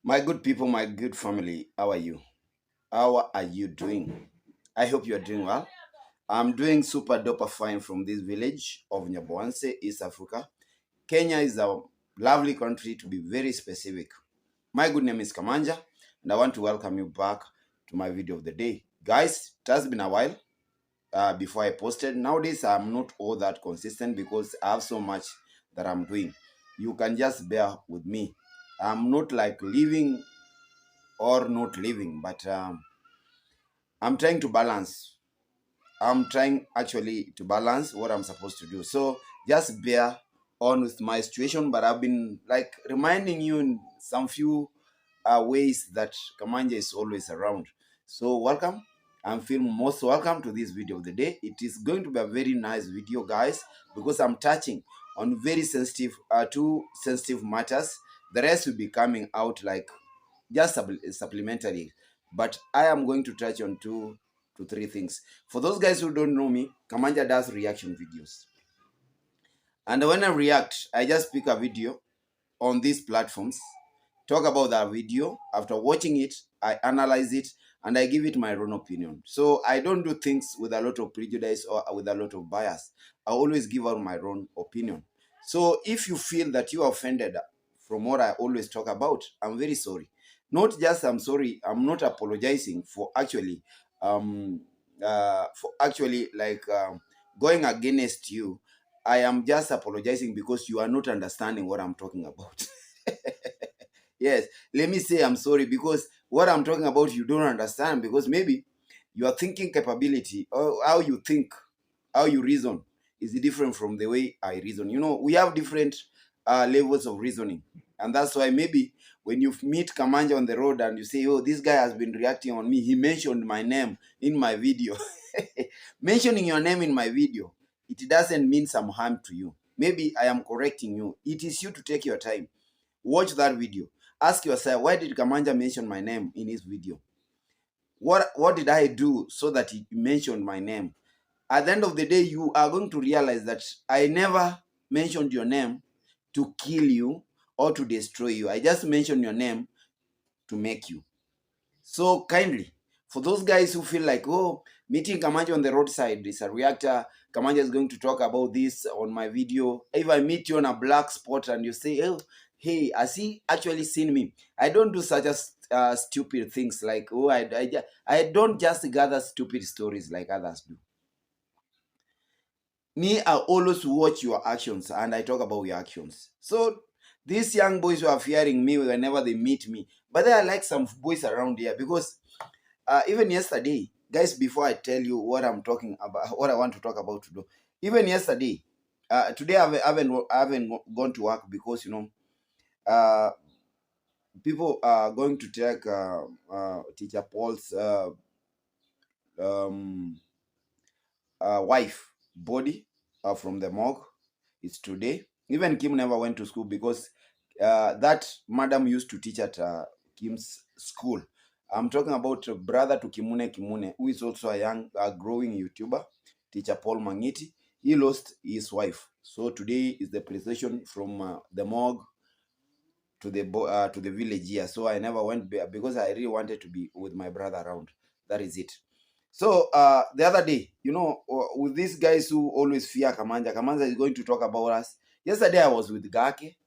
My good people, my good family, how are you? How are you doing? I hope you are doing well. I'm doing super duper fine from this village of Nyaboanse, East Africa. Kenya is a lovely country to be very specific. My good name is Kamanja, and I want to welcome you back to my video of the day. Guys, it has been a while before I posted. Nowadays, I'm not all that consistent because I have so much that I'm doing. You can just bear with me. I'm not like living or not living, but I'm trying to balance. I'm trying actually to balance what I'm supposed to do. So just bear on with my situation. But I've been like reminding you in some few ways that Kamanja is always around. So welcome. I'm feeling most welcome to this video of the day. It is going to be a very nice video, guys, because I'm touching on very sensitive, two sensitive matters. The rest will be coming out like just supplementary, but I am going to touch on 2 to 3 things. For those guys who don't know me, Kamanja does reaction videos, and when I react, I just pick a video on these platforms, talk about that video. After watching it, I analyze it and I give it my own opinion. So I don't do things with a lot of prejudice or with a lot of bias. I always give out my own opinion. So if you feel that you are offended from what I always talk about, I'm very sorry. Not just I'm sorry, I'm not apologizing for actually like going against you. I am just apologizing because you are not understanding what I'm talking about. Yes, let me say I'm sorry because what I'm talking about you don't understand, because maybe your thinking capability or how you think, how you reason is different from the way I reason. You know, we have different levels of reasoning, and that's why maybe when you meet Kamanja on the road and you say, "Oh, this guy has been reacting on me. He mentioned my name in my video." Mentioning your name in my video, it doesn't mean some harm to you. Maybe I am correcting you. It is you to take your time. Watch that video. Ask yourself, why did Kamanja mention my name in his video? What did I do so that he mentioned my name? At the end of the day, you are going to realize that I never mentioned your name to kill you or to destroy you. I just mentioned your name to make you. So kindly, for those guys who feel like, oh, meeting Kamanja on the roadside is a reactor, Kamanja is going to talk about this on my video. If I meet you on a black spot and you say, oh, hey, has he actually seen me? I don't do such a stupid things like, oh, I don't just gather stupid stories like others do. Me, I always watch your actions and I talk about your actions. So these young boys who are fearing me whenever they meet me, but there are like some boys around here because even yesterday, guys, before I tell you what I'm talking about, what I want to talk about today, even yesterday, today I haven't gone to work because uh, people are going to take teacher Paul's um, wife body from the morgue. It's today. Even Kim never went to school because that madam used to teach at Kim's school. I'm talking about brother to Kimune, who is also a young, growing YouTuber, teacher Paul Mangiti. He lost his wife. So today is the procession from the morgue to the village here. So I never went there because I really wanted to be with my brother around. That is it. So the other day, with these guys who always fear Kamanja is going to talk about us. Yesterday I was with Gake.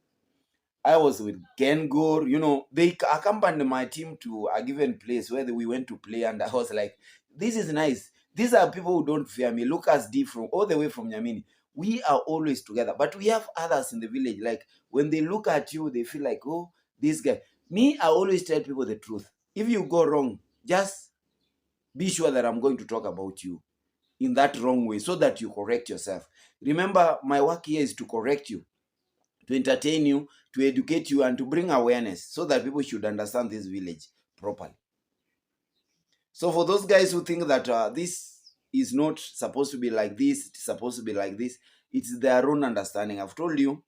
I was with Gengor. They accompanied my team to a given place where we went to play, and I was like, this is nice. These are people who don't fear me. Lucas D from all the way from Nyamini. We are always together. But we have others in the village. Like when they look at you, they feel like, oh, this guy. Me, I always tell people the truth. If you go wrong, just be sure that I'm going to talk about you in that wrong way so that you correct yourself. Remember, my work here is to correct you, to entertain you, to educate you, and to bring awareness so that people should understand this village properly. So for those guys who think that this is not supposed to be like this, it's supposed to be like this, it's their own understanding. I've told you,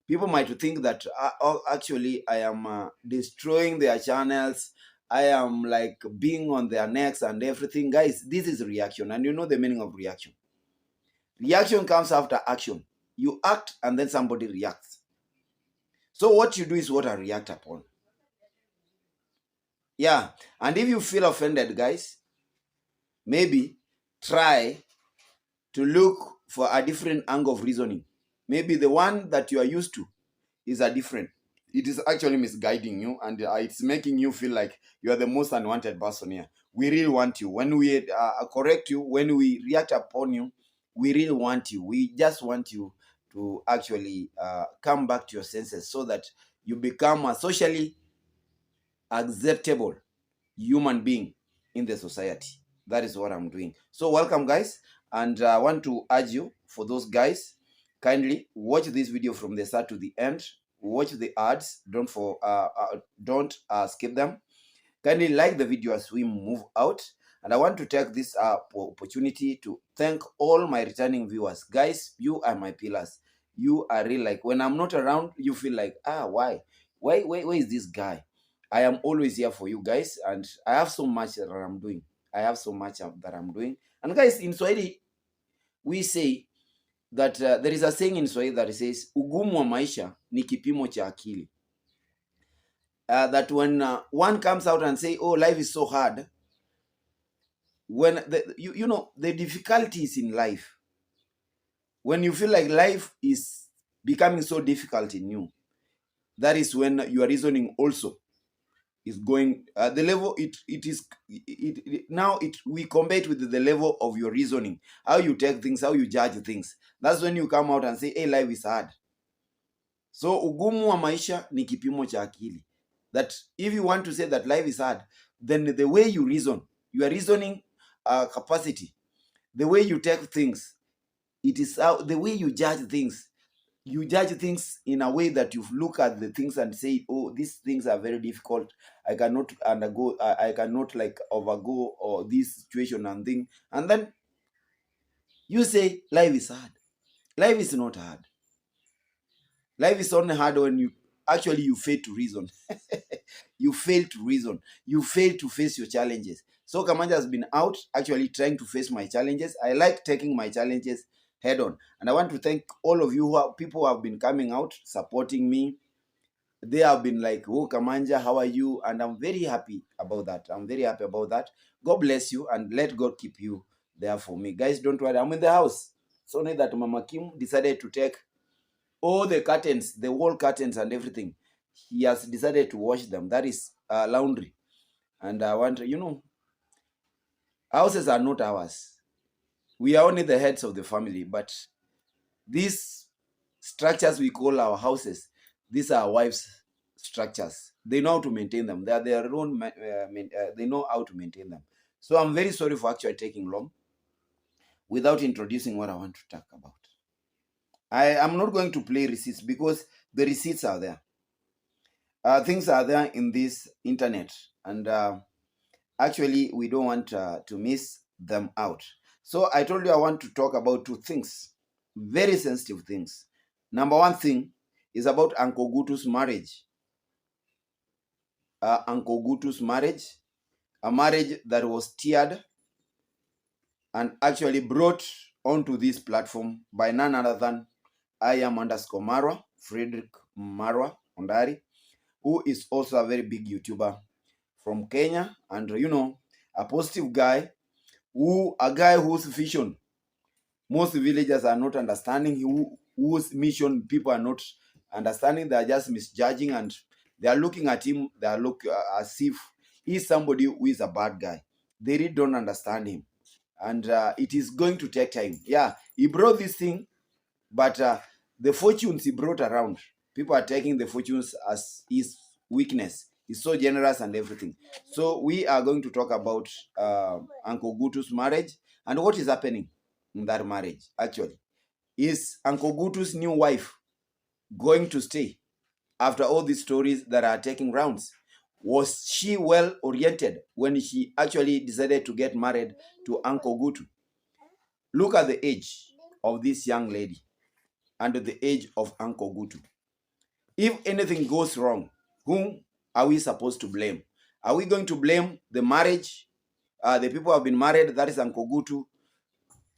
people might think that actually I am destroying their channels. I am like being on their necks and everything. Guys, this is reaction, and you know the meaning of reaction. Reaction comes after action. You act and then somebody reacts. So what you do is what I react upon. Yeah. And if you feel offended, guys, maybe try to look for a different angle of reasoning. Maybe the one that you are used to is a different. It is actually misguiding you, and it's making you feel like you are the most unwanted person here. We really want you. When we correct you, when we react upon you, we really want you. We just want you to actually come back to your senses so that you become a socially acceptable human being in the society. That is what I'm doing. So welcome, guys, and I want to urge you, for those guys, kindly watch this video from the start to the end. Watch the ads. Don't skip them. Kindly like the video as we move out. And I want to take this opportunity to thank all my returning viewers. Guys, you are my pillars. You are really, like, when I'm not around, you feel like, why? Why is this guy? I am always here for you guys, and I have so much that I'm doing. I have so much that I'm doing. And guys, in Swahili, we say that there is a saying in Swahili that says, ugumu wa maisha ni kipimo cha akili. That when one comes out and say, oh, life is so hard, when the difficulties in life, when you feel like life is becoming so difficult in you, that is when your reasoning also is going the level we compare it with the level of your reasoning, how you take things, how you judge things. That's when you come out and say, hey, life is hard. So ugumu wa maisha ni kipimo cha akili. That if you want to say that life is hard, then the way you reason, your reasoning capacity, the way you take things, it is how the way you judge things. You judge things in a way that you look at the things and say, oh, these things are very difficult. I cannot undergo, I cannot like overgo or this situation and thing. And then you say life is hard. Life is not hard. Life is only hard when you fail to reason. You fail to reason. You fail to face your challenges. So Kamanja has been out actually trying to face my challenges. I like taking my challenges head on. And I want to thank all of you people who have been coming out, supporting me. They have been like, oh, Kamanja, how are you? And I'm very happy about that. I'm very happy about that. God bless you, and let God keep you there for me. Guys, don't worry. I'm in the house. It's only that Mama Kim decided to take all the curtains, the wall curtains and everything. He has decided to wash them. That is laundry. And I want, houses are not ours. We are only the heads of the family. But these structures we call our houses, these are our wives' structures. They know how to maintain them. They are their own, they know how to maintain them. So I'm very sorry for actually taking long without introducing what I want to talk about. I am not going to play receipts because the receipts are there. Things are there in this internet, and actually we don't want to miss them out. So I told you I want to talk about two things, very sensitive things. Number one thing is about Uncle Ogutu's marriage. Uncle Ogutu's marriage, a marriage that was steered and actually brought onto this platform by none other than I am_Marwa, Frederick Marwa Ondari, who is also a very big YouTuber from Kenya, and a positive guy, a guy whose vision most villagers are not understanding, whose mission people are not understanding. They are just misjudging, and they are looking at him, they are as if he's somebody who is a bad guy. They really don't understand him, and it is going to take time. Yeah, he brought this thing, but the fortunes he brought around, people are taking the fortunes as his weakness. He's so generous and everything. So we are going to talk about Uncle Ogutu's marriage and what is happening in that marriage. Actually, is Uncle Ogutu's new wife going to stay after all these stories that are taking rounds? Was she well oriented when she actually decided to get married to Uncle Ogutu? Look at the age of this young lady and the age of Uncle Ogutu. If anything goes wrong, whom are we supposed to blame? Are we going to blame the marriage, the people who have been married, that is Uncle Ogutu,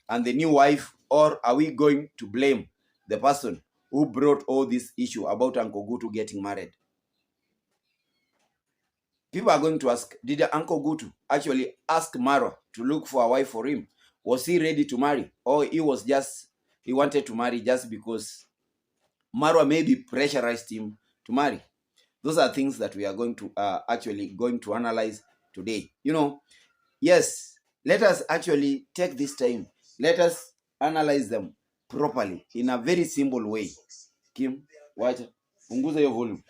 and the new wife, or are we going to blame the person who brought all this issue about Uncle Ogutu getting married? People are going to ask, did Uncle Gutu actually ask Marwa to look for a wife for him? Was he ready to marry? Or he wanted to marry just because Marwa maybe pressurized him to marry? Those are things that we are going to actually going to analyze today. Yes, let us actually take this time. Let us analyze them properly in a very simple way. Kim, wacha punguza hiyo volume.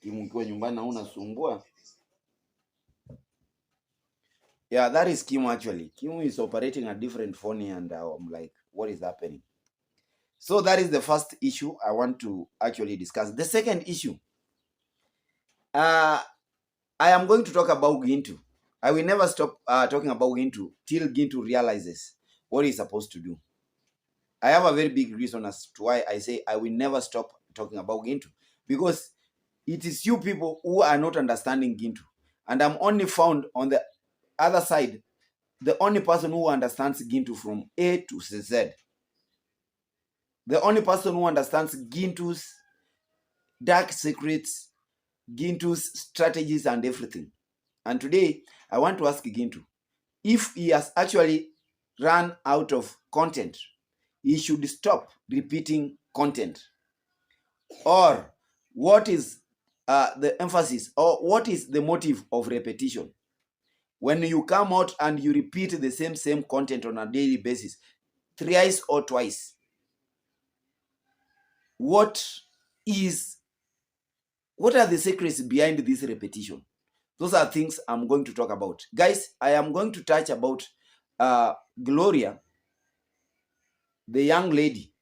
Kim, ukiwa nyumbani na unasumbua. Yeah, that is Kim actually. Kim is operating a different phone here, and I'm like, what is happening? So that is the first issue I want to actually discuss. The second issue, I am going to talk about Gintu. I will never stop talking about Gintu till Gintu realizes what he's supposed to do. I have a very big reason as to why I say I will never stop talking about Gintu. Because it is you people who are not understanding Gintu. And I'm only found on the other side, the only person who understands Gintu from A to Z. The only person who understands Gintu's dark secrets, Gintu's strategies and everything. And today, I want to ask Gintu, if he has actually run out of content, he should stop repeating content. Or what is the emphasis, or what is the motive of repetition? When you come out and you repeat the same content on a daily basis, thrice or twice, what are the secrets behind this repetition? Those are things I'm going to talk about. Guys, I am going to touch about Gloria, the young lady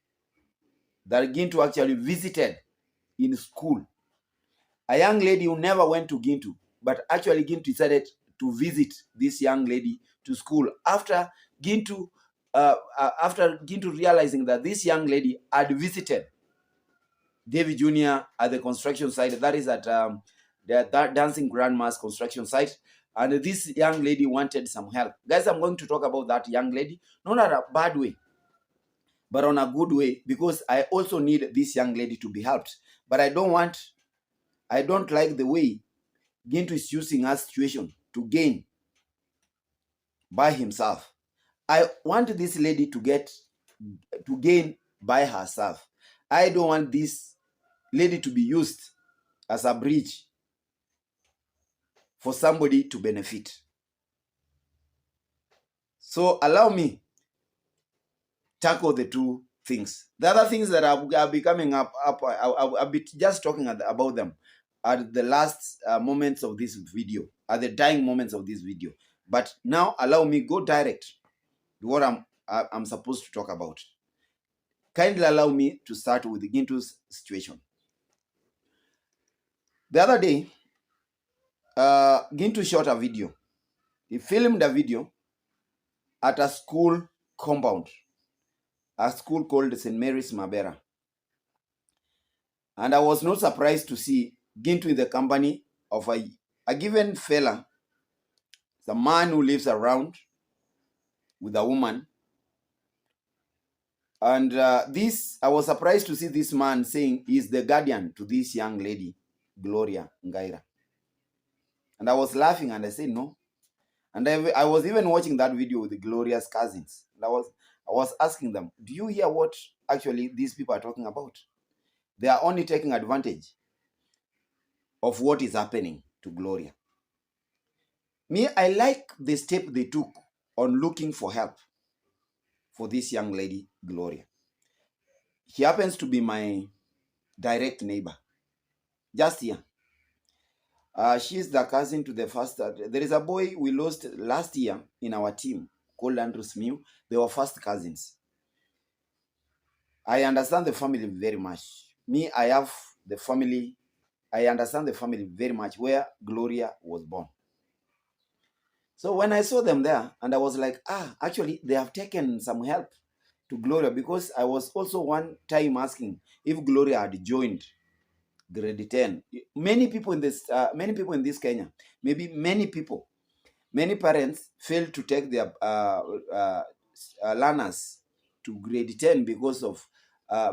that Gintu actually visited in school. A young lady who never went to Gintu, but actually Gintu decided to visit this young lady to school after Gintu realizing that this young lady had visited David Jr. at the construction site. That is at the Dancing Grandma's construction site. And this young lady wanted some help. Guys, I'm going to talk about that young lady, not in a bad way, but on a good way, because I also need this young lady to be helped. But I don't like the way Gintu is using her situation to gain by himself. I want this lady to gain by herself. I don't want this lady to be used as a bridge for somebody to benefit. So allow me tackle the two things. The other things that are becoming up I'll be just talking about them at the last moments of this video, at the dying moments of this video. But now allow me go direct to what I'm supposed to talk about. Kindly allow me to start with Gintu's situation. The other day, Gintu shot a video. He filmed a video at a school compound, a school called St. Mary's Mabera. And I was not surprised to see Gintu in the company of a given fella, the man who lives around with a woman. And I was surprised to see this man saying he's the guardian to this young lady, Gloria Ngaira. And I was laughing and I said, no. And I was even watching that video with the Gloria's cousins. And I was asking them, do you hear what actually these people are talking about? They are only taking advantage of what is happening to Gloria. Me, I like the step they took on looking for help for this young lady, Gloria. He happens to be my direct neighbor, just here. She's the cousin to the first. There is a boy we lost last year in our team called Andrew Smith. They were first cousins. I understand the family very much. Me, I have the family. I understand the family very much where Gloria was born. So when I saw them there, and I was like, actually, they have taken some help to Gloria, because I was also one time asking if Gloria had joined grade 10. Many people in this Kenya, maybe many parents fail to take their learners to grade 10 because of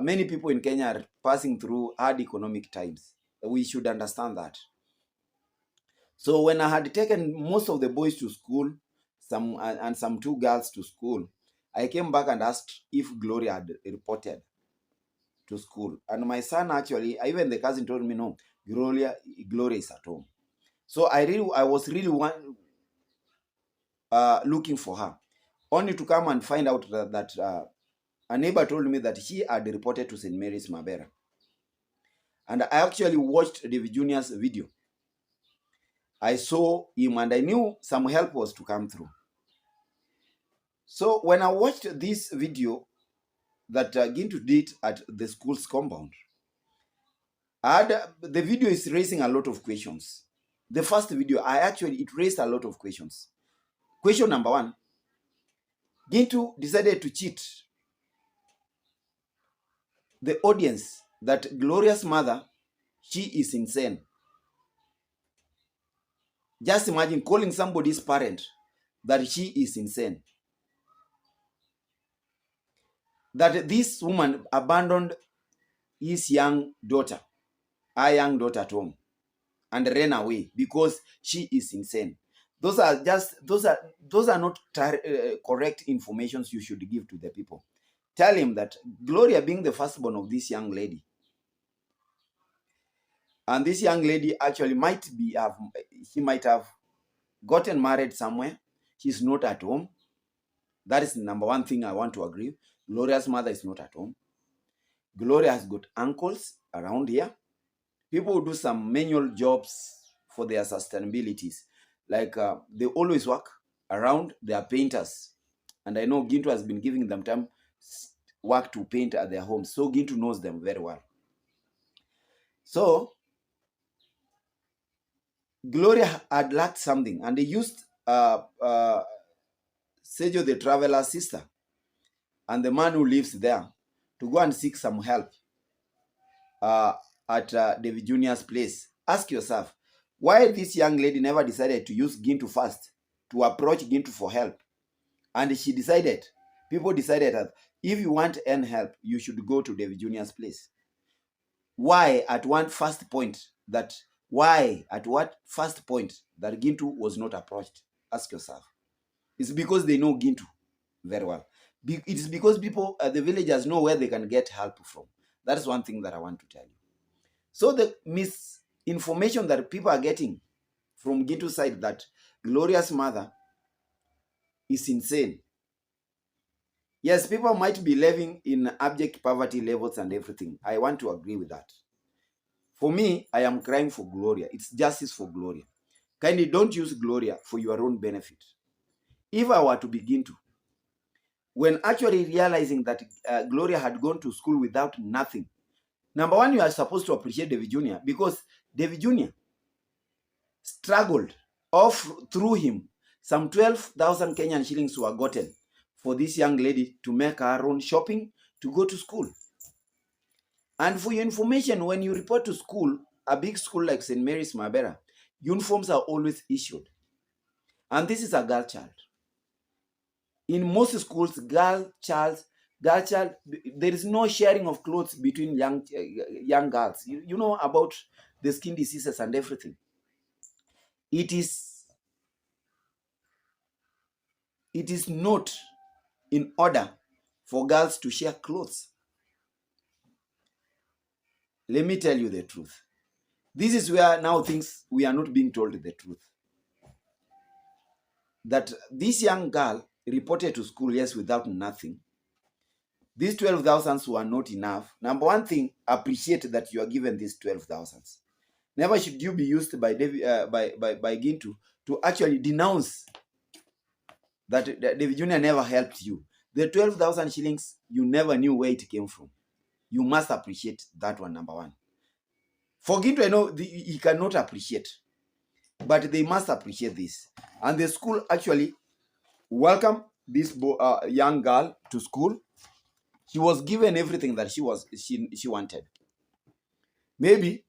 many people in Kenya are passing through hard economic times. We should understand that. So when I had taken most of the boys to school, some two girls to school, I came back and asked if Gloria had reported to school. And my son actually, even the cousin told me, no, Gloria is at home. So I was really looking for her, only to come and find out that a neighbor told me that she had reported to St. Mary's Mabera. And I actually watched David Jr.'s video. I saw him and I knew some help was to come through. So when I watched this video that Gintu did at the school's compound, the video is raising a lot of questions. The first video, it raised a lot of questions. Question number one, Gintu decided to cheat the audience that Gloria's mother, she is insane. Just imagine calling somebody's parent that she is insane. That this woman abandoned his young daughter, our young daughter at home, and ran away because she is insane. Those are not correct informations you should give to the people. Tell him that Gloria, being the firstborn of this young lady, and this young lady actually she might have gotten married somewhere. She's not at home. That is the number one thing I want to agree. Gloria's mother is not at home. Gloria has got uncles around here. People who do some manual jobs for their sustainabilities. Like they always work around. They are painters. And I know Gintu has been giving them time work to paint at their homes. So Gintu knows them very well. So Gloria had lacked something, and they used Sejo the traveler's sister and the man who lives there to go and seek some help at David Jr.'s place. Ask yourself, why this young lady never decided to use Gintu first, to approach Gintu for help? And people decided that if you want any help, you should go to David Jr.'s place. Why at what first point that Gintu was not approached? Ask yourself. It's because they know Gintu very well. It is because people, the villagers, know where they can get help from. That is one thing that I want to tell you. So the misinformation that people are getting from Gintu's side that Gloria's mother is insane. Yes, people might be living in abject poverty levels and everything. I want to agree with that. For me, I am crying for Gloria. It's justice for Gloria. Kindly don't use Gloria for your own benefit. If I were to begin to, when actually realizing that Gloria had gone to school without nothing, number one, you are supposed to appreciate David Jr. because David Jr. struggled through him. Some 12,000 Kenyan shillings were gotten for this young lady to make her own shopping to go to school. And for your information, when you report to school, a big school like St. Mary's Mabera, uniforms are always issued. And this is a girl child. In most schools, girl child, there is no sharing of clothes between young girls. You know about the skin diseases and everything. It is not in order for girls to share clothes. Let me tell you the truth. This is where now we are not being told the truth. That this young girl reported to school, yes, without nothing. These 12,000 were not enough. Number one thing, appreciate that you are given these 12,000. Never should you be used by Gintu to actually denounce that David Jr. never helped you. The 12,000 shillings, you never knew where it came from. You must appreciate that one, number one. For Gintu, I know he cannot appreciate, but they must appreciate this. And the school actually welcomed this young girl to school. She was given everything that she wanted. Maybe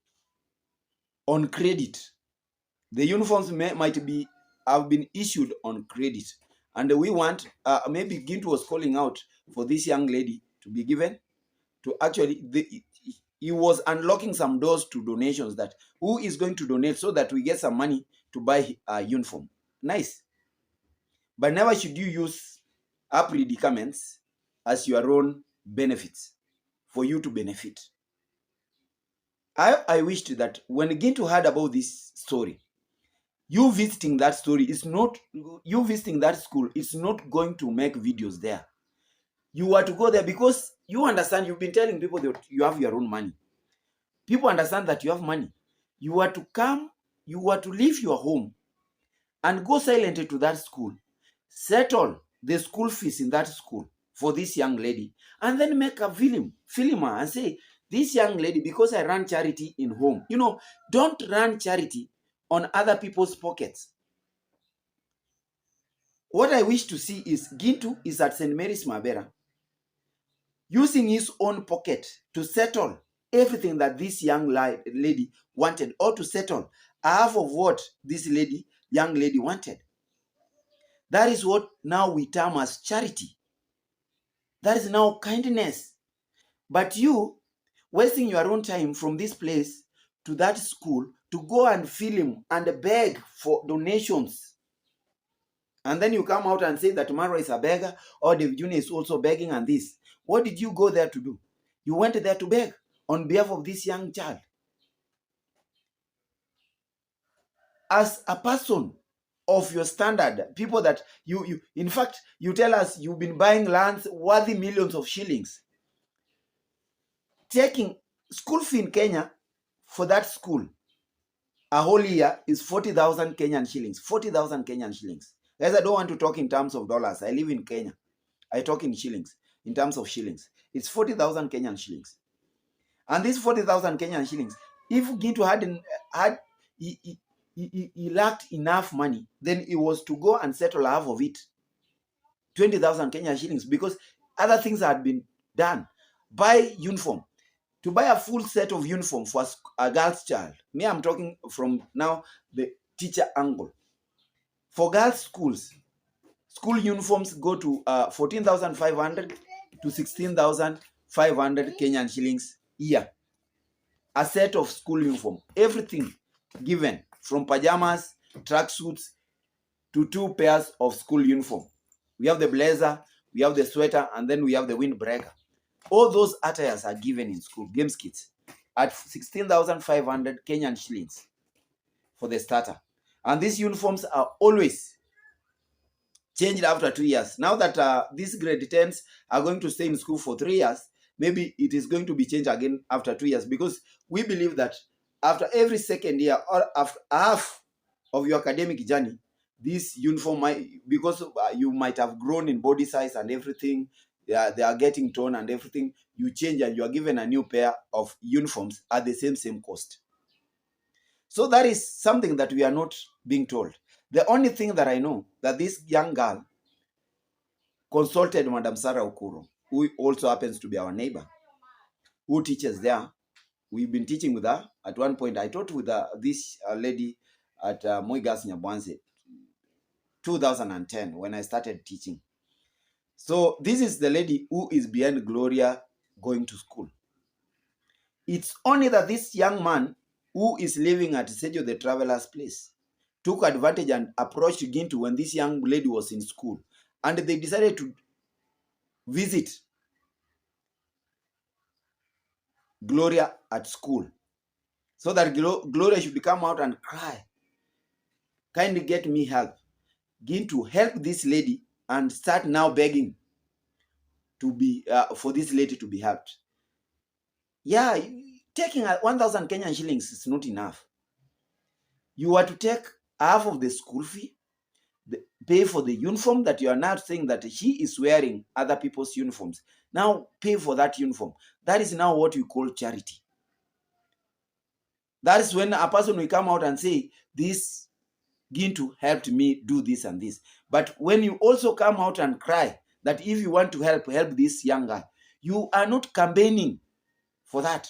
on credit. The uniforms might have been issued on credit. And we want, maybe Gintu was calling out for this young lady to be given to actually, he was unlocking some doors to donations, that who is going to donate so that we get some money to buy a uniform. Nice. But never should you use our predicaments as your own benefits for you to benefit. I wished that when Gintu heard about this story, you visiting that story is not, you visiting that school is not going to make videos there. You are to go there because you understand, you've been telling people that you have your own money. People understand that you have money. You are to come, you are to leave your home and go silently to that school, settle the school fees in that school for this young lady, and then make a film her and say, this young lady, because I run charity in home. You know, don't run charity on other people's pockets. What I wish to see is Gintu is at St. Mary's Mabera, using his own pocket to settle everything that this young lady wanted, or to settle half of what this young lady wanted. That is what now we term as charity. That is now kindness. But you wasting your own time from this place to that school to go and film and beg for donations. And then you come out and say that Mara is a beggar, or David Jr. is also begging and this. What did you go there to do? You went there to beg on behalf of this young child. As a person of your standard, people that you in fact, you tell us you've been buying lands worthy millions of shillings. Taking school fee in Kenya for that school a whole year is 40,000 Kenyan shillings. 40,000 Kenyan shillings. Guys, I don't want to talk in terms of dollars. I live in Kenya. I talk in shillings, in terms of shillings. It's 40,000 Kenyan shillings. And these 40,000 Kenyan shillings, if Gintu he lacked enough money, then it was to go and settle half of it, 20,000 Kenyan shillings, because other things had been done. Buy uniform. To buy a full set of uniform for a girl's child. Me, I'm talking from now the teacher angle. For girls' schools, school uniforms go to 14,500 to 16,500 Kenyan shillings a year. A set of school uniform. Everything given, from pajamas, tracksuits, to 2 pairs of school uniform. We have the blazer, we have the sweater, and then we have the windbreaker. All those attires are given in school, games kits, at 16,500 Kenyan shillings for the starter. And these uniforms are always changed after 2 years. Now that these grade 10s are going to stay in school for 3 years, maybe it is going to be changed again after 2 years, because we believe that after every second year or after half of your academic journey, this uniform might, because you might have grown in body size and everything, they are getting torn and everything, you change and you are given a new pair of uniforms at the same cost. So that is something that we are not being told. The only thing that I know, that this young girl consulted Madam Sarah Okuro, who also happens to be our neighbor, who teaches there. We've been teaching with her. At one point, I taught with this lady at Moigas Nyabwanze, 2010, when I started teaching. So this is the lady who is behind Gloria going to school. It's only that this young man who is living at Sergio the Traveler's place took advantage and approached Gintu when this young lady was in school. And they decided to visit Gloria at school, so that Gloria should come out and cry, kindly get me help. Gintu help this lady and start now begging to be for this lady to be helped. Yeah, taking 1,000 Kenyan shillings is not enough. You are to take half of the school fee, pay for the uniform that you are now saying that she is wearing other people's uniforms. Now pay for that uniform. That is now what we call charity. That is when a person will come out and say, this Gintu helped me do this and this. But when you also come out and cry that if you want to help this young guy, you are not campaigning for that.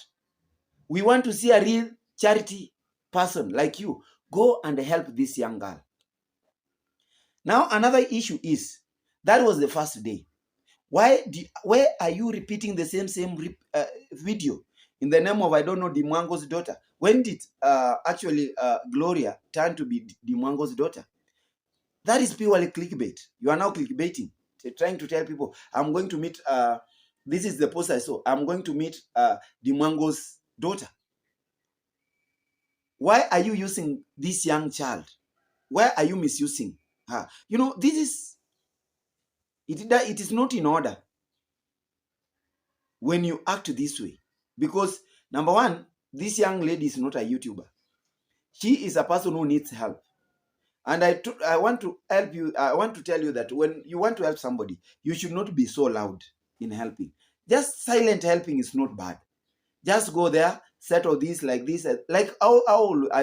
We want to see a real charity person like you go and help this young girl. Now, another issue is, that was the first day. Why are you repeating the same video? in the name of, I don't know, Dimwango's daughter. When did actually Gloria turn to be Dimwango's daughter? That is purely clickbait. You are now clickbaiting, trying to tell people, I'm going to meet, this is the post I saw, I'm going to meet Dimwango's daughter. Why are you using this young child? Why are you misusing her? You know, this is, it is not in order when you act this way. Because, number one, this young lady is not a YouTuber. She is a person who needs help. And I want to help you. I want to tell you that when you want to help somebody, you should not be so loud in helping. Just silent helping is not bad. Just go there, settle this like this, like I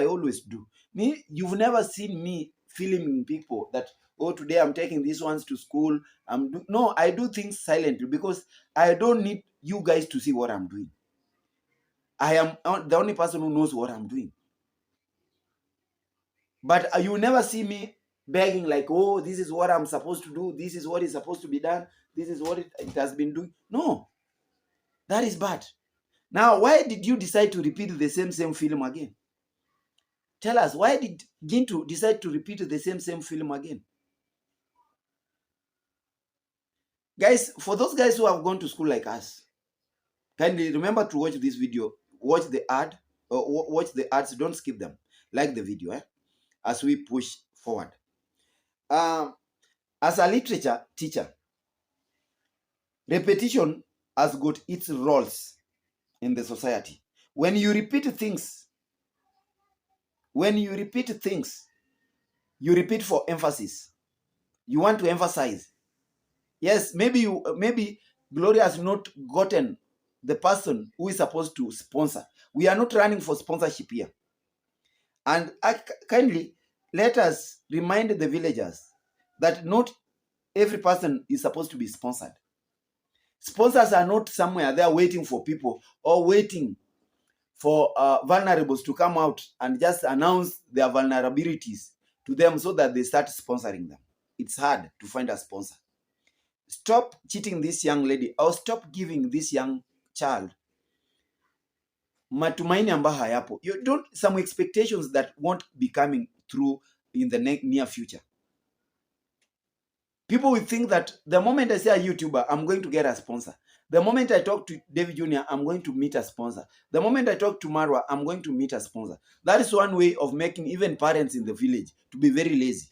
always do. Me, you've never seen me filming people that, oh, today I'm taking these ones to school. No, I do things silently because I don't need you guys to see what I'm doing. I am the only person who knows what I'm doing. But you never see me begging like, oh, this is what I'm supposed to do. This is what is supposed to be done. This is what it has been doing. No, that is bad. Now, why did you decide to repeat the same film again? Tell us, why did Gintu decide to repeat the same film again? Guys, for those guys who have gone to school like us, kindly remember to watch this video. Watch the ad, watch the ads. Don't skip them. Like the video, as we push forward. As a literature teacher, repetition has got its roles in the society. When you repeat things, you repeat for emphasis. You want to emphasize. Yes, maybe Gloria has not gotten the person who is supposed to sponsor. We are not running for sponsorship here. And kindly let us remind the villagers that not every person is supposed to be sponsored. Sponsors are not somewhere there waiting for people or waiting for vulnerables to come out and just announce their vulnerabilities to them so that they start sponsoring them. It's hard to find a sponsor. Stop cheating this young lady or stop giving this young child matumaini ambayo hayapo. You don't, some expectations that won't be coming through in the near future. People will think that the moment I say a YouTuber, I'm going to get a sponsor. The moment I talk to David Jr., I'm going to meet a sponsor. The moment I talk to Marwa, I'm going to meet a sponsor. That is one way of making even parents in the village to be very lazy.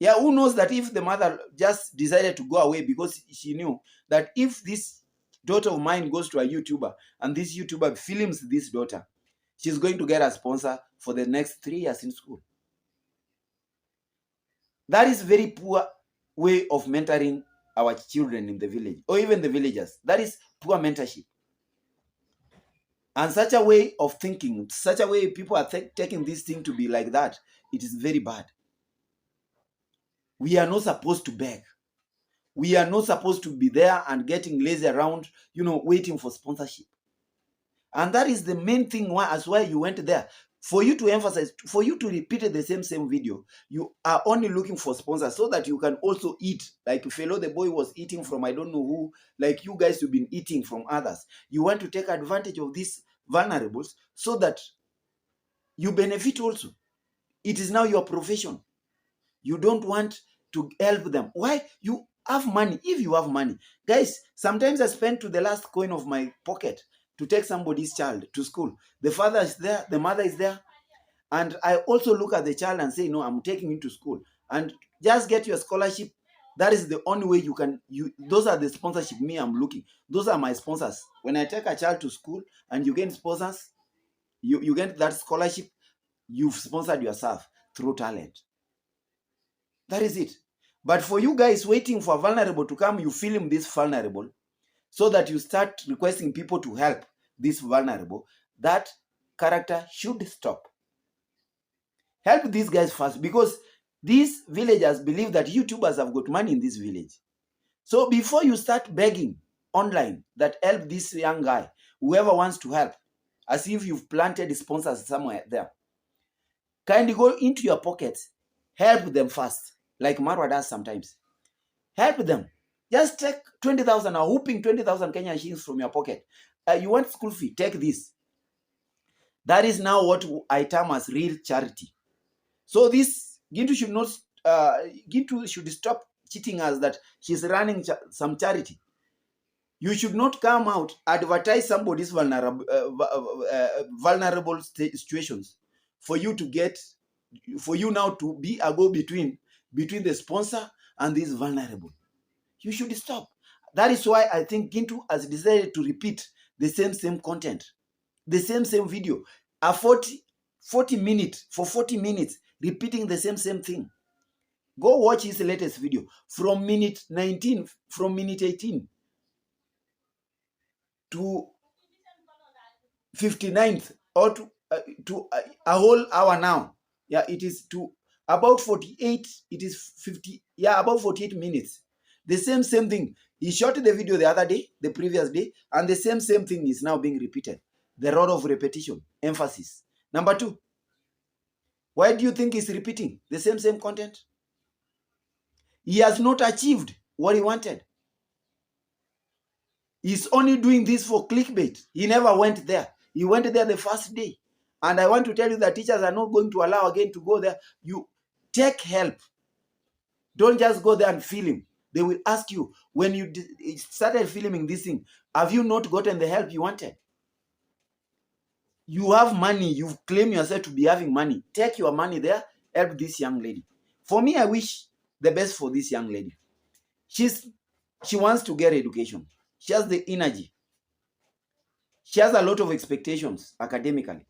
Yeah, who knows that if the mother just decided to go away because she knew that if this daughter of mine goes to a YouTuber and this YouTuber films this daughter, she's going to get a sponsor for the next 3 years in school. That is very poor way of mentoring our children in the village or even the villagers. That is poor mentorship. And such a way of thinking, such a way people are taking this thing to be like that, it is very bad. We are not supposed to beg. We are not supposed to be there and getting lazy around, waiting for sponsorship. And that is the main thing as why you went there. For you to emphasize, for you to repeat the same video, you are only looking for sponsors so that you can also eat. Like Fellow the boy was eating from I don't know who, like you guys have been eating from others. You want to take advantage of these vulnerables so that you benefit also. It is now your profession. You don't want to help them. Why? You have money. If you have money. Guys, sometimes I spend to the last coin of my pocket to take somebody's child to school. The father is there, the mother is there. And I also look at the child and say, no, I'm taking him to school. And just get your scholarship. That is the only way you can, those are the sponsorship me I'm looking. Those are my sponsors. When I take a child to school and you get sponsors, you get that scholarship, you've sponsored yourself through talent. That is it. But for you guys waiting for a vulnerable to come, you film this vulnerable so that you start requesting people to help this vulnerable. That character should stop. Help these guys first because these villagers believe that YouTubers have got money in this village. So before you start begging online that help this young guy, whoever wants to help, as if you've planted sponsors somewhere there, kindly go into your pockets, help them first, like Marwa does sometimes. Help them. Just take 20,000 or whooping 20,000 Kenyan shillings from your pocket You want school fee? Take this. That is now what I term as real charity. So this Gintu should not. Gintu should stop cheating us that she's running some charity. You should not come out advertise somebody's vulnerable situations for you to get, for you now to be a go between the sponsor and this vulnerable. You should stop. That is why I think Gintu has decided to repeat the same content, the same video, a 40 minutes, for 40 minutes, repeating the same thing. Go watch his latest video from minute 19, from minute 18 to 59th, or to a whole hour now. Yeah, it is to about 48, it is 50, yeah, about 48 minutes. The same thing. He shot the video the other day, the previous day, and the same thing is now being repeated. The role of repetition, emphasis. Number 2, why do you think he's repeating the same content? He has not achieved what he wanted. He's only doing this for clickbait. He never went there. He went there the first day. And I want to tell you that teachers are not going to allow again to go there. You take help. Don't just go there and film. They will ask you, when you started filming this thing, have you not gotten the help you wanted? You have money. You claim yourself to be having money. Take your money there. Help this young lady. For me, I wish the best for this young lady. She wants to get education. She has the energy. She has a lot of expectations academically.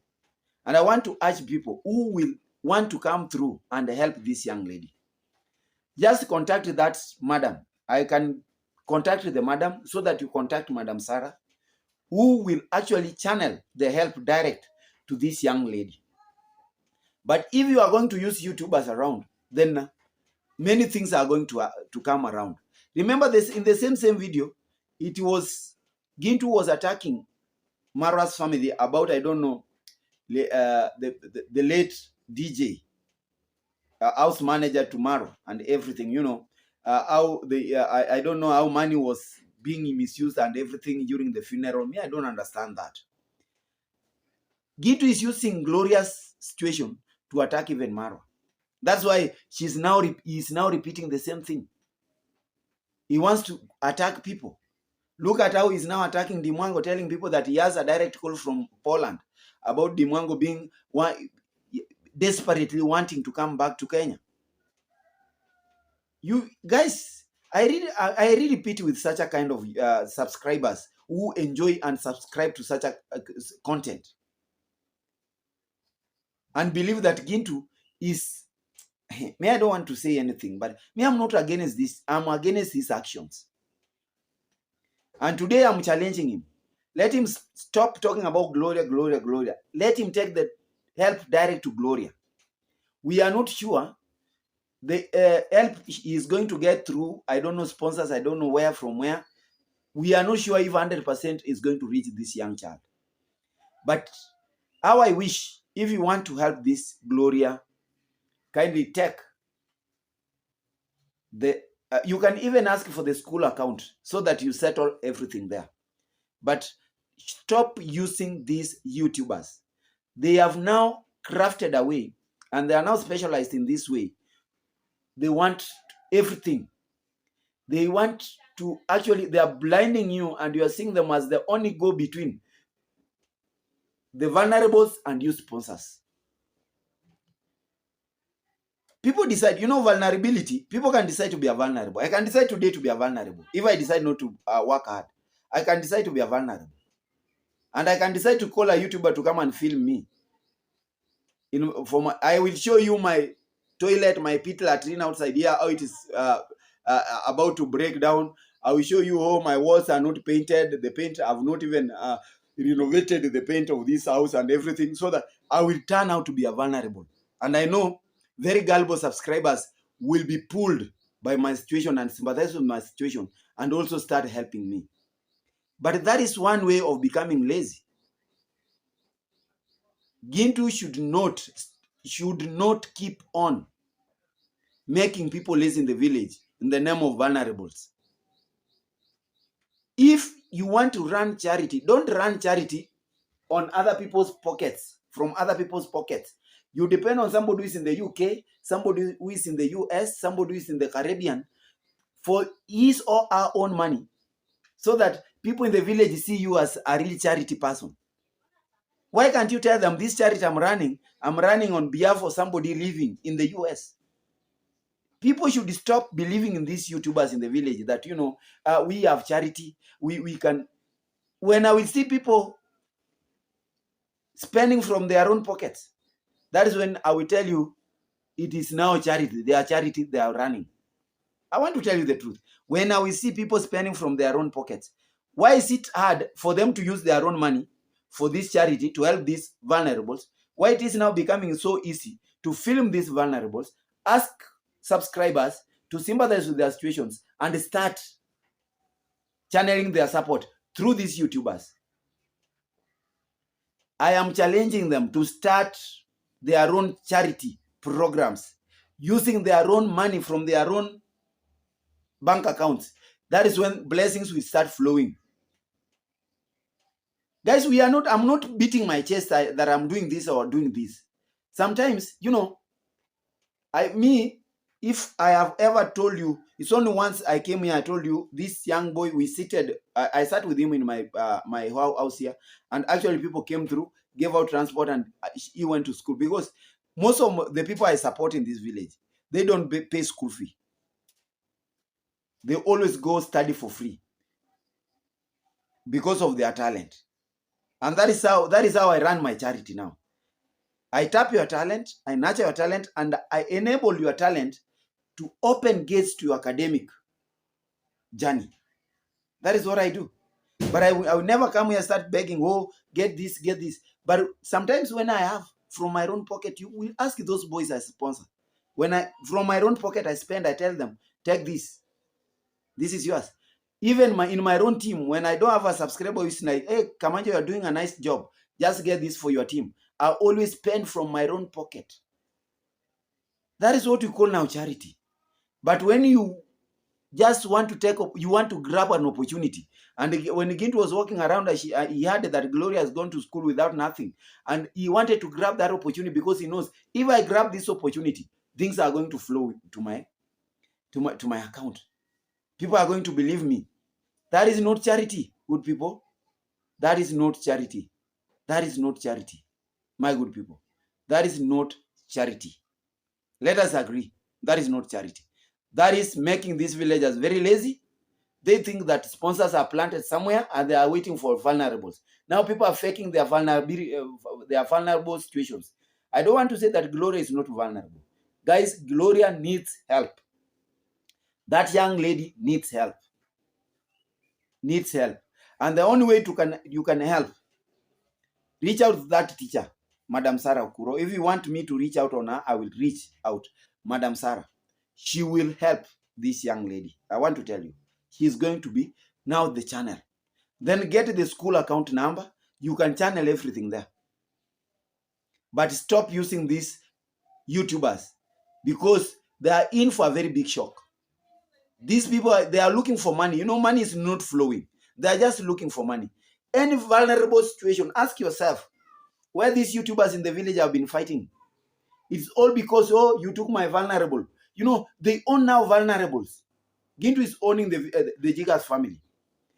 And I want to urge people who will want to come through and help this young lady. Just contact that madam. I can contact the madam so that you contact Madam Sarah, who will actually channel the help direct to this young lady. But if you are going to use YouTubers around, then many things are going to come around. Remember this, in the same video, it was Gintu was attacking Mara's family about, I don't know, the late DJ, house manager to Mara and everything, you know, how the I don't know how money was being misused and everything during the funeral. Me, I don't understand that. Gintu is using Gloria's situation to attack even Mara. That's why he's now repeating the same thing. He wants to attack people. Look at how he's now attacking Dimwango, telling people that he has a direct call from Poland about Dimwango being desperately wanting to come back to Kenya. You guys, I really repeat, with such a kind of subscribers who enjoy and subscribe to such a content, and believe that Gintu is, me, I don't want to say anything, but me, I'm not against this. I'm against his actions. And today I'm challenging him. Let him stop talking about Gloria. Let him take the help direct to Gloria. We are not sure the help is going to get through, I don't know, sponsors, I don't know where, from where. We are not sure if 100% is going to reach this young child. But how I wish, if you want to help this Gloria, kindly take the, you can even ask for the school account so that you settle everything there. But stop using these YouTubers. They have now crafted a way, and they are now specialized in this way. They want everything. They want to actually, they are blinding you, and you are seeing them as the only go between the vulnerables and you sponsors. People decide, you know, vulnerability. People can decide to be a vulnerable. I can decide today to be a vulnerable. If I decide not to work hard, I can decide to be a vulnerable. And I can decide to call a YouTuber to come and film me. I will show you my toilet, my pit latrine outside here, how it is about to break down. I will show you how my walls are not painted. The paint, I've not even renovated the paint of this house and everything, so that I will turn out to be a vulnerable. And I know very gullible subscribers will be pulled by my situation and sympathize with my situation and also start helping me. But that is one way of becoming lazy. Gintu should not keep on making people lazy in the village in the name of vulnerables. If you want to run charity, don't run charity on other people's pockets, from other people's pockets. You depend on somebody who is in the UK, somebody who is in the US, somebody who is in the Caribbean for his or her own money, so that people in the village see you as a real charity person. Why can't you tell them, this charity I'm running on behalf of somebody living in the US? People should stop believing in these YouTubers in the village that, we have charity, we can. When I will see people spending from their own pockets, that is when I will tell you it is now charity. They are charity they are running. I want to tell you the truth. When I will see people spending from their own pockets, why is it hard for them to use their own money for this charity to help these vulnerables? Why it is now becoming so easy to film these vulnerables, ask subscribers to sympathize with their situations, and start channeling their support through these YouTubers? I am challenging them to start their own charity programs using their own money from their own bank accounts. That is when blessings will start flowing. Guys, I'm not beating my chest that I'm doing this or doing this. Sometimes, if I have ever told you, it's only once I came here, I told you, this young boy, I sat with him in my house here, and actually people came through, gave out transport, and he went to school, because most of the people I support in this village, they don't pay school fee. They always go study for free because of their talent. And that is how I run my charity now. I tap your talent, I nurture your talent, and I enable your talent to open gates to your academic journey. That is what I do. But I will never come here and start begging, get this. But sometimes when I have from my own pocket, you will ask those boys as sponsor. From my own pocket I spend, I tell them, take this. This is yours. Even in my own team, when I don't have a subscriber who's like, hey, Kamanjo, you're doing a nice job, just get this for your team, I always spend from my own pocket. That is what we call now charity. But when you just want to grab an opportunity, and when Gintu was walking around, he heard that Gloria has gone to school without nothing, and he wanted to grab that opportunity because he knows, if I grab this opportunity, things are going to flow to my account. People are going to believe me. That is not charity, good people. That is not charity. That is not charity, my good people. That is not charity. Let us agree. That is not charity. That is making these villagers very lazy. They think that sponsors are planted somewhere and they are waiting for vulnerables. Now people are faking their vulnerable situations. I don't want to say that Gloria is not vulnerable. Guys, Gloria needs help. That young lady needs help. And the only way you can help, reach out to that teacher, Madam Sarah Okuro. If you want me to reach out on her, I will reach out. Madam Sarah, she will help this young lady. I want to tell you, she's going to be now the channel. Then get the school account number. You can channel everything there. But stop using these YouTubers, because they are in for a very big shock. These people, they are looking for money. Money is not flowing. They are just looking for money. Any vulnerable situation, ask yourself where these YouTubers in the village have been fighting. It's all because, you took my vulnerable. They own now vulnerables. Gintu is owning the Jigas family.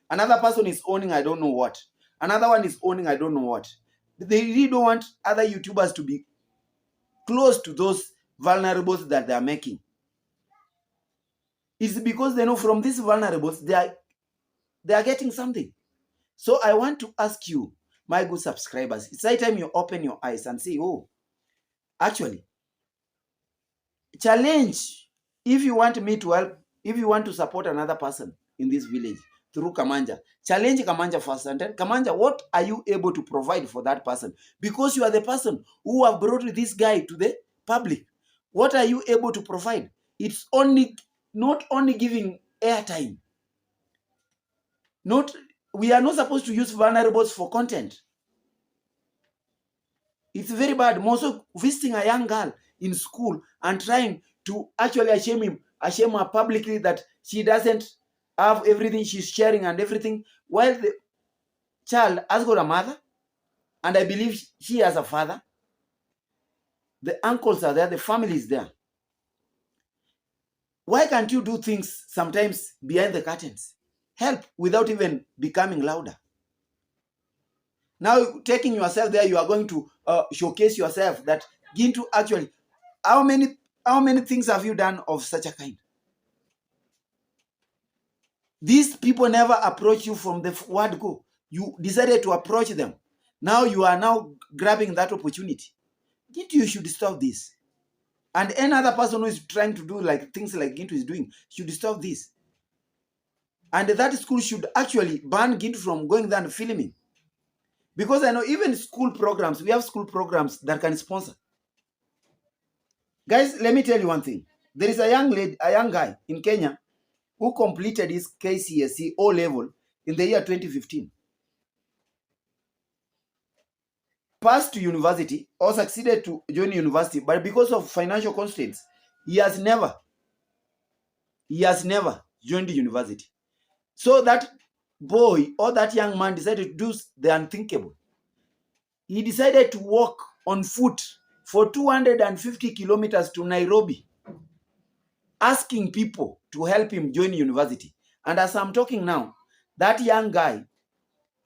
Another person is owning I don't know what. Another one is owning I don't know what. They really don't want other YouTubers to be close to those vulnerables that they are making. It's because they know from these vulnerables, they are getting something. So I want to ask you, my good subscribers, it's high time you open your eyes and say, actually, challenge. If you want me to help, if you want to support another person in this village through Kamanja, challenge Kamanja first, and tell Kamanja, what are you able to provide for that person? Because you are the person who have brought this guy to the public. What are you able to provide? It's not only giving airtime. We are not supposed to use vulnerables for content. It's very bad. I'm also visiting a young girl in school and trying to actually shame her publicly that she doesn't have everything, she's sharing and everything, while the child has got a mother, and I believe she has a father. The uncles are there, the family is there. Why can't you do things sometimes behind the curtains? Help without even becoming louder. Now, taking yourself there, you are going to showcase yourself that Gintu actually, how many things have you done of such a kind? These people never approach you from the word go. You decided to approach them. Now you are now grabbing that opportunity. Gintu, you should stop this. And any other person who is trying to do like things like Gintu is doing should stop this. And that school should actually ban Gintu from going there and filming. Because I know even school programs, we have school programs that can sponsor. Guys, let me tell you one thing. There is a young guy in Kenya who completed his KCSE O level in the year 2015. Passed to university or succeeded to join university, but because of financial constraints, he has never joined the university. So that boy or that young man decided to do the unthinkable. He decided to walk on foot for 250 kilometers to Nairobi, asking people to help him join university. And as I'm talking now, that young guy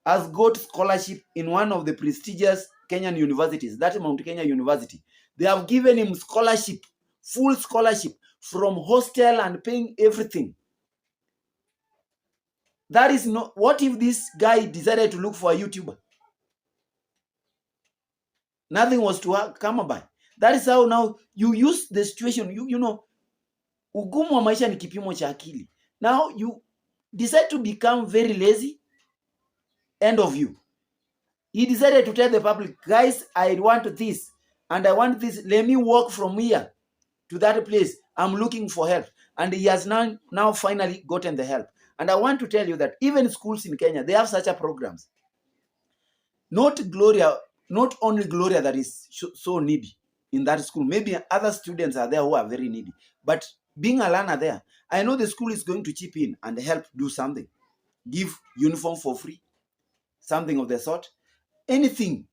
has got scholarship in one of the prestigious Kenyan universities, that Mount Kenya University. They have given him scholarship, full scholarship, from hostel and paying everything. That is not, what if this guy decided to look for a YouTuber? Nothing was to come by. That is how now you use the situation. You know, ugumu wa maisha ni kipimo cha akili. Now you decide to become very lazy. End of you. He decided to tell the public, guys, I want this and I want this. Let me walk from here to that place. I'm looking for help. And he has now finally gotten the help. And I want to tell you that even schools in Kenya, they have such a programs. Not only Gloria that is so needy in that school. Maybe other students are there who are very needy. But being a learner there, I know the school is going to chip in and help do something. Give uniform for free, something of the sort. Anything.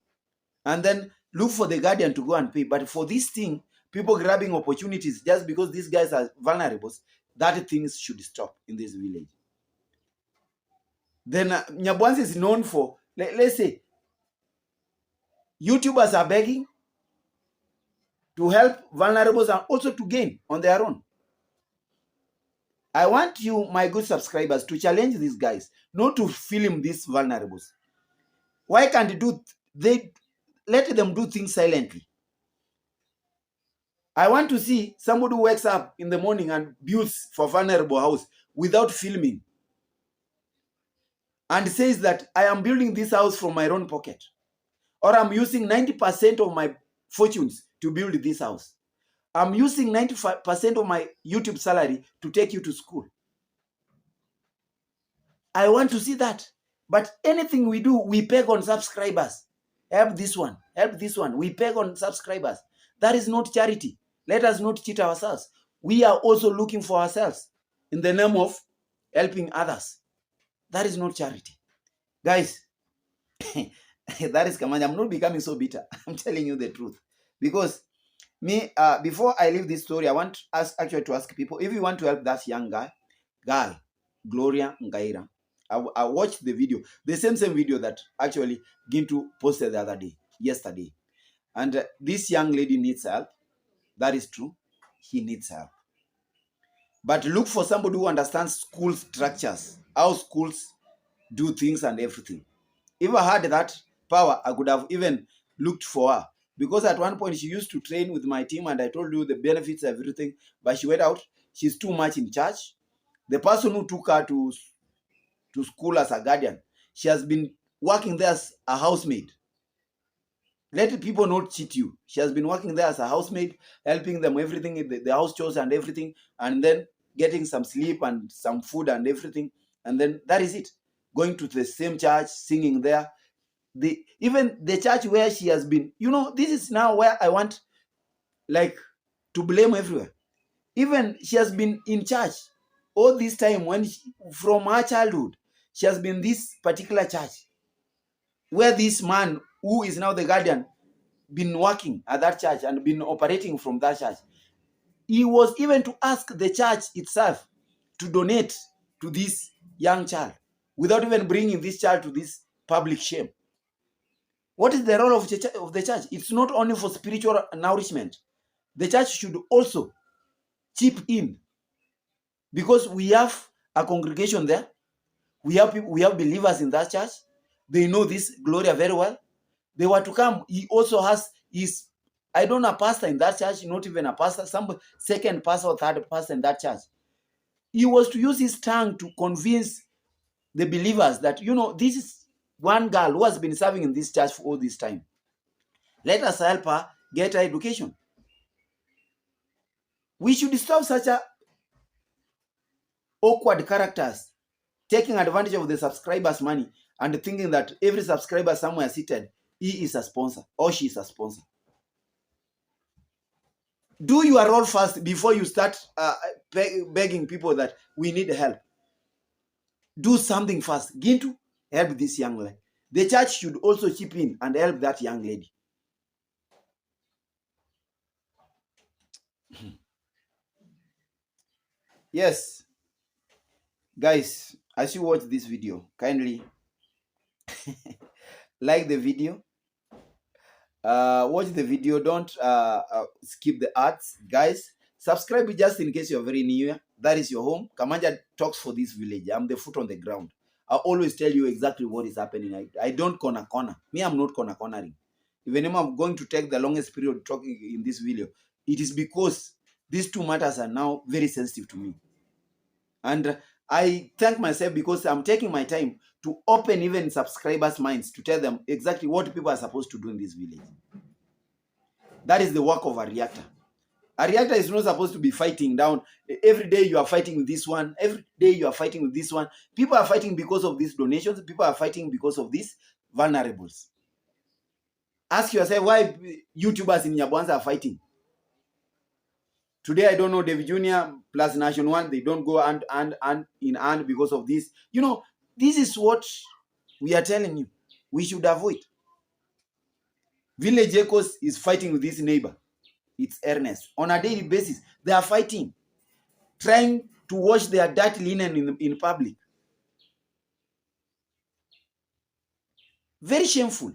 And then look for the guardian to go and pay. But for this thing, people grabbing opportunities just because these guys are vulnerable, that things should stop in this village. Then Nyabwanzi is known for, let's say, YouTubers are begging to help vulnerables and also to gain on their own. I want you, my good subscribers, to challenge these guys, not to film these vulnerables. Why can't they let them do things silently? I want to see somebody who wakes up in the morning and builds for vulnerable house without filming and says that I am building this house from my own pocket, or I'm using 90% of my fortunes to build this house. I'm using 95% of my YouTube salary to take you to school. I want to see that. But anything we do, we peg on subscribers. Help this one, help this one. We peg on subscribers. That is not charity. Let us not cheat ourselves. We are also looking for ourselves in the name of helping others. That is not charity. Guys, that is Kamanya. I'm not becoming so bitter. I'm telling you the truth. Because me, before I leave this story, I want us actually to ask people, if you want to help that young guy, Gloria Ngaira, I watched the video, the same video that actually Gintu posted the other day, yesterday. And this young lady needs help. That is true. He needs help. But look for somebody who understands school structures, how schools do things and everything. If I had that power, I could have even looked for her. Because at one point she used to train with my team and I told you the benefits of everything. But she went out. She's too much in charge. The person who took her to school as a guardian, she has been working there as a housemaid. Let people not cheat you. She has been working there as a housemaid, helping them everything, the house chores and everything, and then getting some sleep and some food and everything. And then that is it. Going to the same church, singing there. Even the church where she has been, this is now where I want to blame everywhere. Even she has been in church all this time from her childhood, she has been this particular church where this man who is now the guardian been working at that church and been operating from that church. He was even to ask the church itself to donate to this young child without even bringing this child to this public shame. What is the role of the church? It's not only for spiritual nourishment. The church should also chip in, because we have a congregation there. We have believers in that church. They know this Gloria very well. They were to come. He also has his, I don't know, a pastor in that church, not even a pastor, some second pastor or third pastor in that church. He was to use his tongue to convince the believers that, this is one girl who has been serving in this church for all this time. Let us help her get her education. We should stop such a awkward characters taking advantage of the subscribers' money and thinking that every subscriber somewhere seated, he is a sponsor or she is a sponsor. Do your role first before you start begging people that we need help. Do something first. Gintu, help this young lady. The church should also chip in and help that young lady. Yes, guys, as you watch this video, kindly like the video. Watch the video. Don't skip the ads, guys. Subscribe just in case you're very new here. That is your home. Kamanja talks for this village. I'm the foot on the ground. I always tell you exactly what is happening. I don't corner. Me, I'm not cornering. Even if I'm going to take the longest period talking in this video, it is because these two matters are now very sensitive to me. And I thank myself because I'm taking my time to open even subscribers' minds to tell them exactly what people are supposed to do in this village. That is the work of a reactor. A reactor is not supposed to be fighting down. Every day you are fighting with this one. Every day you are fighting with this one. People are fighting because of these donations. People are fighting because of these vulnerables. Ask yourself why YouTubers in Nyabwanza are fighting. Today, I don't know, David Jr. plus Nation One, they don't go hand in hand because of this. This is what we are telling you. We should avoid. Village Echoes is fighting with this neighbor. It's Ernest. On a daily basis, they are fighting, trying to wash their dirty linen in public. Very shameful.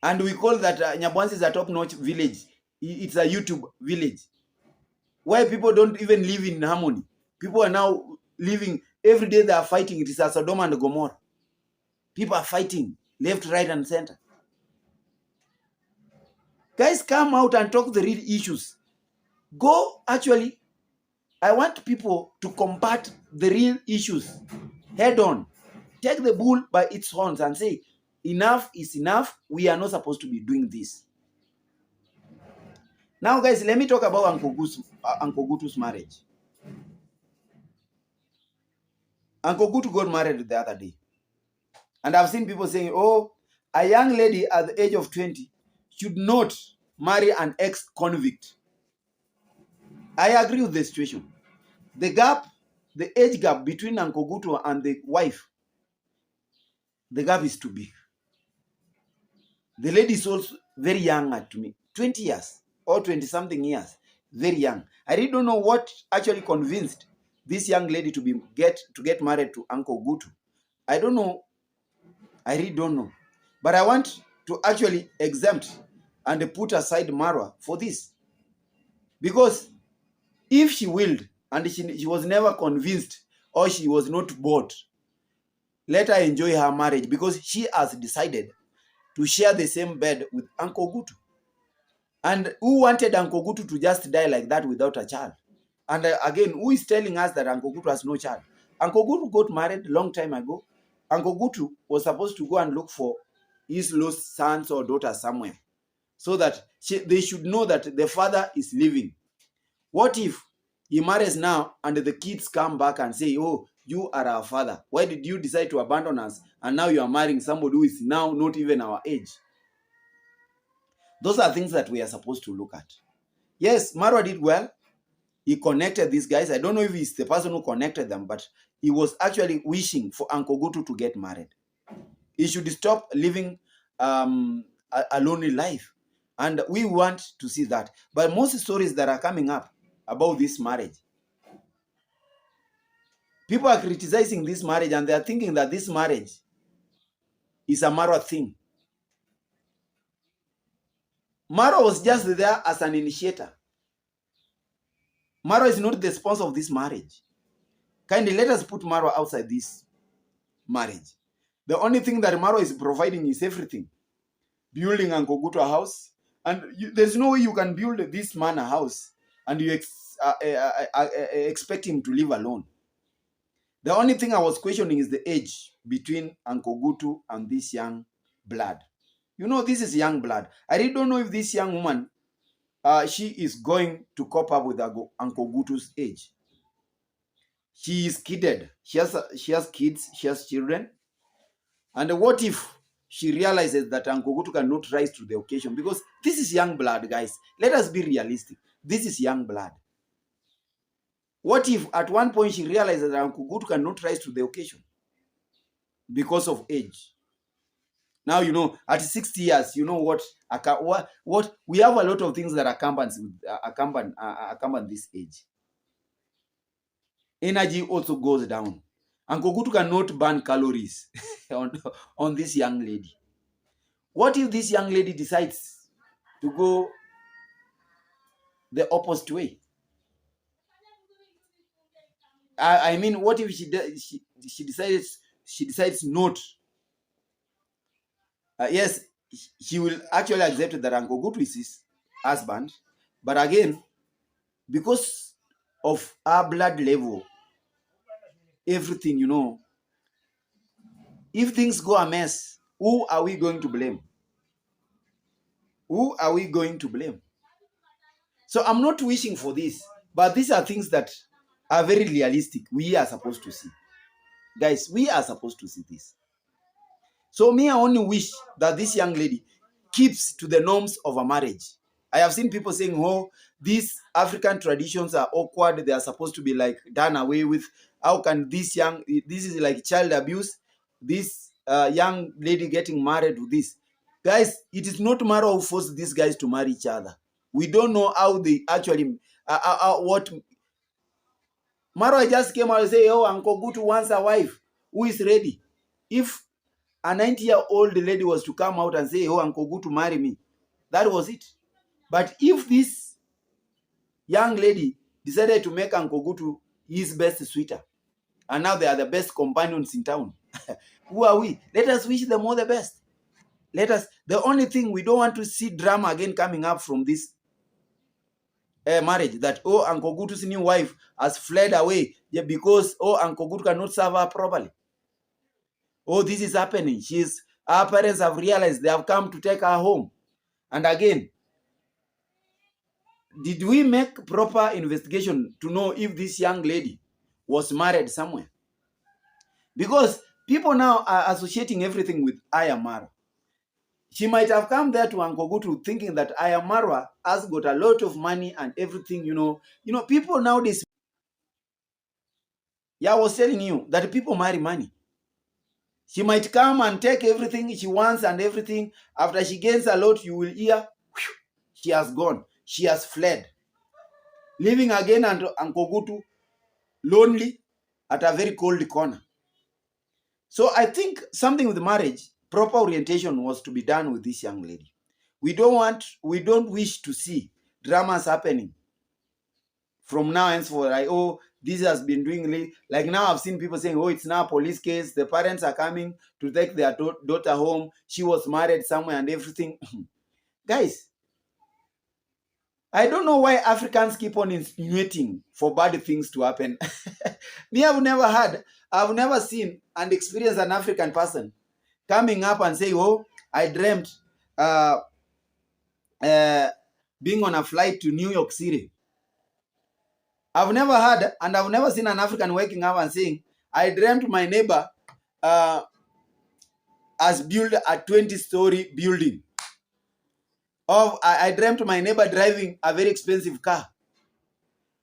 And we call that Nyabwanza is a top-notch village. It's a YouTube village where people don't even live in harmony. People are now living, every day they are fighting. It is a Sodom and Gomorrah. People are fighting left, right, and center. Guys, come out and talk the real issues. I want people to combat the real issues head on. Take the bull by its horns and say, enough is enough. We are not supposed to be doing this. Now, guys, let me talk about Uncle Gutu's marriage. Uncle Gutu got married the other day. And I've seen people saying, oh, a young lady at the age of 20 should not marry an ex-convict. I agree with the situation. The age gap between Uncle Gutu and the wife, the gap is too big. The lady is also very young to me, 20 years or 20-something years, very young. I really don't know what actually convinced this young lady to get married to Uncle Gutu. I don't know. I really don't know. But I want to actually exempt and put aside Marwa for this. Because if she willed and she was never convinced or she was not bored, let her enjoy her marriage because she has decided to share the same bed with Uncle Gutu. And who wanted Uncle Gutu to just die like that without a child? And again, who is telling us that Uncle Gutu has no child? Uncle Gutu got married a long time ago. Uncle Gutu was supposed to go and look for his lost sons or daughters somewhere so that they should know that the father is living. What if he marries now and the kids come back and say, oh, you are our father. Why did you decide to abandon us? And now you are marrying somebody who is now not even our age. Those are things that we are supposed to look at. Yes, Marwa did well. he connected these guys. I don't know if he's the person who connected them, but he was actually wishing for Uncle Ogutu to get married. He should stop living a lonely life. And we want to see that. But most stories that are coming up about this marriage, people are criticizing this marriage and they are thinking that this marriage is a Marwa thing. Marwa was just there as an initiator. Marwa is not the sponsor of this marriage. Kindly let us put Marwa outside this marriage. The only thing that Marwa is providing is everything. Building Uncle Ogutu a house. And there's no way you can build this man a house and you expect him to live alone. The only thing I was questioning is the age between Uncle Ogutu and this young blood. You know, this is young blood. I really don't know if this young woman, she is going to cope up with Uncle Ogutu's age. She is kidded. She has kids. She has children. And what if she realizes that Uncle Ogutu cannot rise to the occasion? Because this is young blood, guys. Let us be realistic. This is young blood. What if at one point she realizes that Uncle Ogutu cannot rise to the occasion because of age? Now, you know, at 60 years, you know what we have a lot of things that accompany this age. Energy also goes down. Uncle Ogutu cannot burn calories on this young lady. What if this young lady decides to go the opposite way? I mean, what if she decides not? Yes, she will actually accept that Uncle Ogutu is his husband, but again, because of our blood level, everything, you know, if things go amiss, who are we going to blame? Who are we going to blame? So I'm not wishing for this, but these are things that are very realistic. We are supposed to see. Guys, we are supposed to see this. So me, I only wish that this young lady keeps to the norms of a marriage. I have seen people saying, oh, these African traditions are awkward. They are supposed to be like done away with. How can this is like child abuse. This young lady getting married to this. Guys, it is not Mara who forced these guys to marry each other. We don't know how they actually, what. Mara just came out and say, oh, Uncle Ogutu wants a wife who is ready. If a 90-year-old lady was to come out and say, oh, Uncle Ogutu, marry me, that was it. But if this young lady decided to make Uncle Ogutu his best suitor, and now they are the best companions in town, who are we? Let us wish them all the best. The only thing, we don't want to see drama again coming up from this marriage, that, oh, Uncle Ogutu's new wife has fled away because, oh, Uncle Ogutu cannot serve her properly. Oh, this is happening. Her parents have realized they have come to take her home. And again, did we make proper investigation to know if this young lady was married somewhere? Because people now are associating everything with Ayamara. She might have come there to Uncle Ogutu thinking that Ayamara has got a lot of money and everything, you know. You know, people nowadays, I was telling you that people marry money. She might come and take everything she wants and everything. After she gains a lot, you will hear, whew, she has gone. She has fled. Leaving again Uncle Ogutu lonely at a very cold corner. So I think something with marriage, proper orientation was to be done with this young lady. We don't wish to see dramas happening from now henceforth. Like, oh, this has been doing, like now I've seen people saying, oh, it's now a police case. The parents are coming to take their daughter home. She was married somewhere and everything. Guys, I don't know why Africans keep on insinuating for bad things to happen. Me, I've never seen and experienced an African person coming up and saying, oh, I dreamt being on a flight to New York City. I've never heard and I've never seen an African waking up and saying, I dreamt my neighbor has built a 20-story building. Or I dreamt my neighbor driving a very expensive car.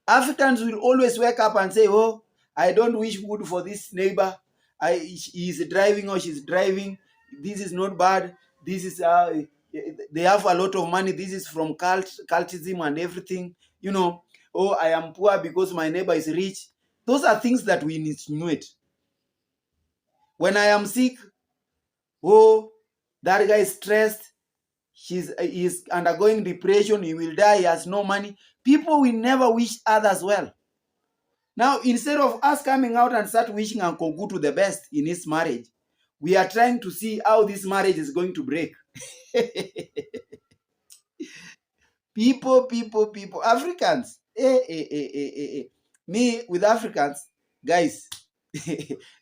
Africans will always wake up and say, oh, I don't wish good for this neighbor. He's driving or she's driving. This is not bad. This is they have a lot of money. This is from cultism and everything. Oh, I am poor because my neighbor is rich. Those are things that we insinuate. When I am sick, oh, that guy is stressed. He's undergoing depression. He will die. He has no money. People will never wish others well. Now, instead of us coming out and start wishing Uncle Ogutu the best in his marriage, we are trying to see how this marriage is going to break. People, Africans. Me with Africans, guys.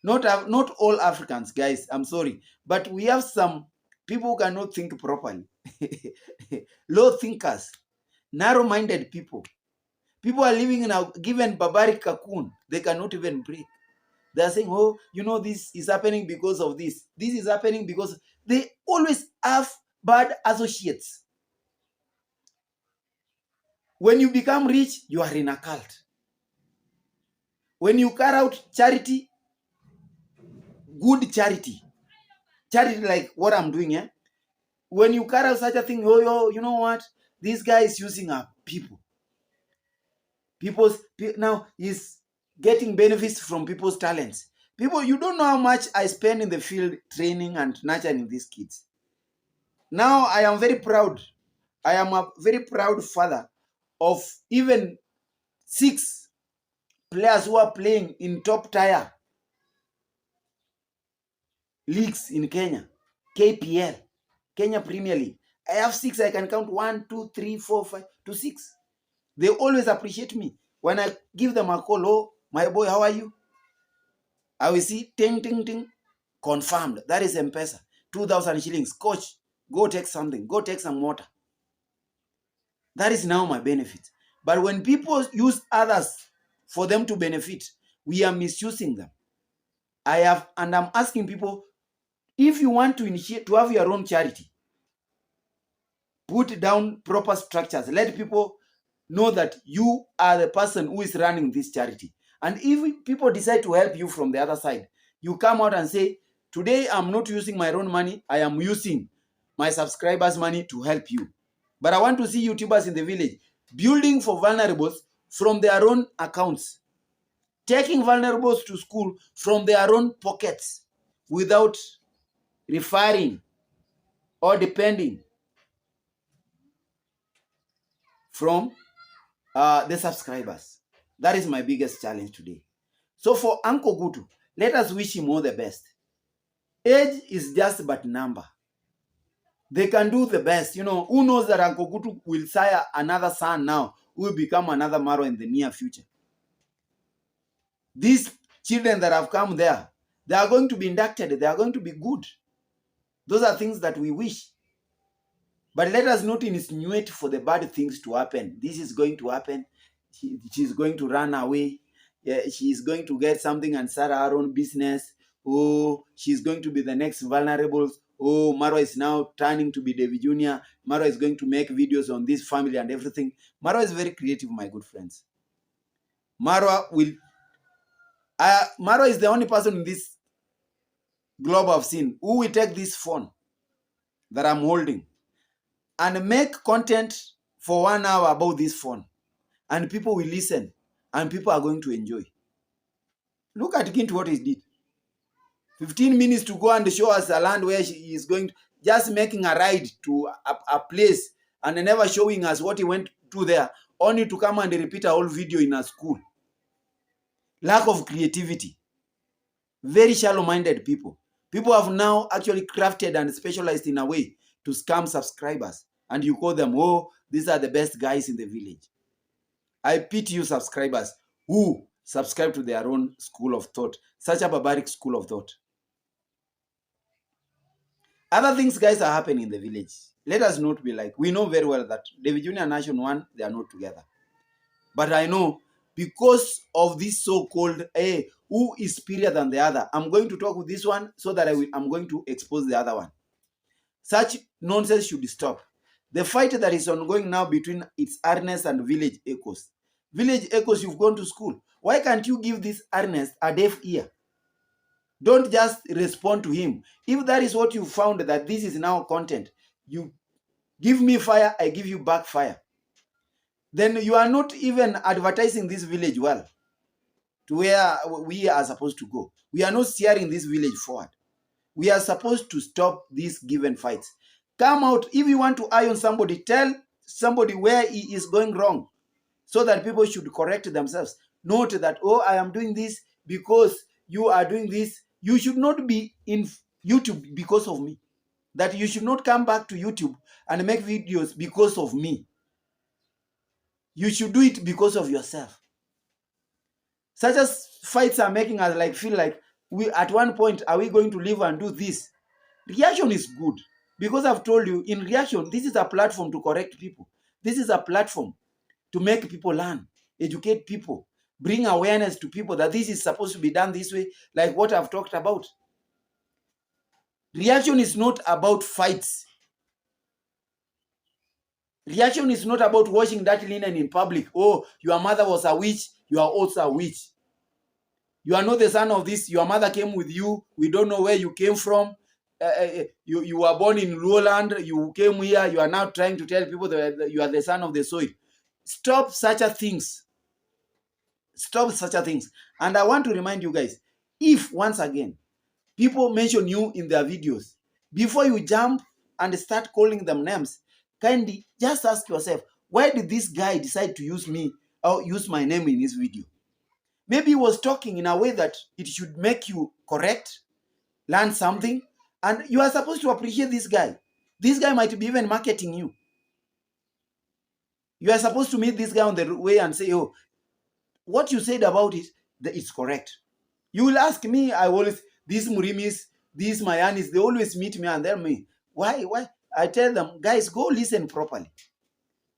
Not all Africans, guys. I'm sorry, but we have some people who cannot think properly. Low thinkers, narrow-minded people. People are living in a given barbaric cocoon. They cannot even break. They are saying, oh, this is happening because of this. This is happening because they always have bad associates. When you become rich, you are in a cult. When you carry out charity, good charity like what I'm doing, yeah? When you carry out such a thing, you know what? This guy is using our people. Now he's getting benefits from people's talents. People, you don't know how much I spend in the field training and nurturing these kids. Now I am very proud. I am a very proud father of even 6 players who are playing in top tier leagues in Kenya. KPL, Kenya Premier League. I have 6. I can count 1, 2, 3, 4, 5 to 6. They always appreciate me. When I give them a call, oh, my boy, how are you? I will see, ting, ting, ting, confirmed. That is M-Pesa. 2,000 shillings. Coach, go take something. Go take some water. That is now my benefit. But when people use others for them to benefit, we are misusing them. I'm asking people, if you want to initiate, to have your own charity, put down proper structures. Let people know that you are the person who is running this charity. And if people decide to help you from the other side, you come out and say, today I'm not using my own money. I am using my subscribers' money to help you. But I want to see YouTubers in the village building for vulnerables from their own accounts, taking vulnerables to school from their own pockets without referring or depending from the subscribers. That is my biggest challenge today. So for Uncle Ogutu, let us wish him all the best. Age is just but number. They can do the best. Who knows that Uncle Ogutu will sire another son now, who will become another Maro in the near future. These children that have come there, they are going to be inducted. They are going to be good. Those are things that we wish. But let us not insinuate for the bad things to happen. This is going to happen. She's going to run away. Yeah, she is going to get something and start her own business. Oh, she's going to be the next vulnerables. Oh, Maro is now turning to be David Jr. Maro is going to make videos on this family and everything. Maro is very creative, my good friends. Maro is the only person in this globe I've seen who will take this phone that I'm holding and make content for 1 hour about this phone. And people will listen. And people are going to enjoy. Look at Gintu, what he did. 15 minutes to go and show us a land where she is going, just making a ride to a place and never showing us what he went to there, only to come and repeat a whole video in a school. Lack of creativity. Very shallow-minded people. People have now actually crafted and specialized in a way to scam subscribers. And you call them, oh, these are the best guys in the village. I pity you subscribers who subscribe to their own school of thought, such a barbaric school of thought. Other things, guys, are happening in the village. Let us not be like, we know very well that David Jr. and Nation 1, they are not together. But I know because of this so-called, who is superior than the other, I'm going to talk with this one so that I'm going to expose the other one. Such nonsense should stop. The fight that is ongoing now between its Ernest and village echoes, Village Echoes, you've gone to school. Why can't you give this Ernest a deaf ear? Don't just respond to him. If that is what you found, that this is now content, you give me fire, I give you back fire. Then you are not even advertising this village well to where we are supposed to go. We are not steering this village forward. We are supposed to stop these given fights. Come out. If you want to iron somebody, tell somebody where he is going wrong, so that people should correct themselves. Note that, oh, I am doing this because you are doing this. You should not be in YouTube because of me. That you should not come back to YouTube and make videos because of me. You should do it because of yourself. Such as fights are making us like feel like we at one point, are we going to live and do this? Reaction is good, because I've told you, in reaction, this is a platform to correct people. This is a platform to make people learn, educate people, bring awareness to people that this is supposed to be done this way, like what I've talked about. Reaction is not about fights. Reaction is not about washing that linen in public. Oh, your mother was a witch, you are also a witch. You are not the son of this. Your mother came with you. We don't know where you came from. You were born in Lowland. You came here. You are now trying to tell people that you are the son of the soil. Stop such a things. Stop such a things. And I want to remind you guys, if once again, people mention you in their videos, before you jump and start calling them names, kindly just ask yourself, why did this guy decide to use me or use my name in his video? Maybe he was talking in a way that it should make you correct, learn something, and you are supposed to appreciate this guy. This guy might be even marketing you. You are supposed to meet this guy on the way and say, oh, what you said about it, it's correct. You will ask me, I always, these Murimis, these Mayanis, they always meet me and tell me, why? I tell them, guys, go listen properly.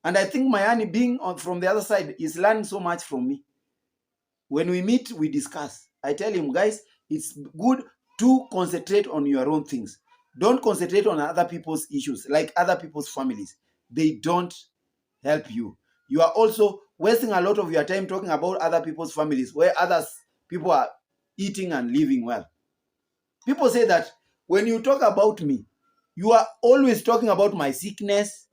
And I think Mayani being from the other side is learning so much from me. When we meet, we discuss. I tell him, guys, it's good to concentrate on your own things. Don't concentrate on other people's issues, like other people's families. They don't help you. You are also wasting a lot of your time talking about other people's families, where people are eating and living well. People say that when you talk about me, you are always talking about my sickness.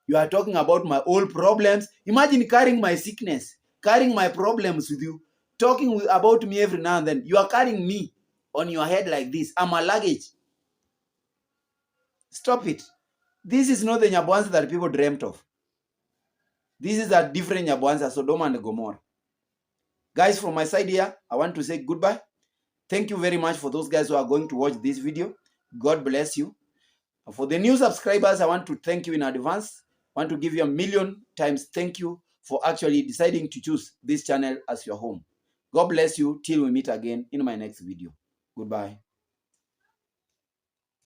You are talking about my old problems. Imagine carrying my sickness, carrying my problems with you, talking about me every now and then. You are carrying me on your head like this. I'm a luggage. Stop it. This is not the Nyabwanza that people dreamt of. This is a different Nyabwanza, Sodom and Gomorrah. Guys, from my side here, I want to say goodbye. Thank you very much for those guys who are going to watch this video. God bless you. For the new subscribers, I want to thank you in advance. I want to give you 1,000,000 times thank you for actually deciding to choose this channel as your home. God bless you till we meet again in my next video. Goodbye.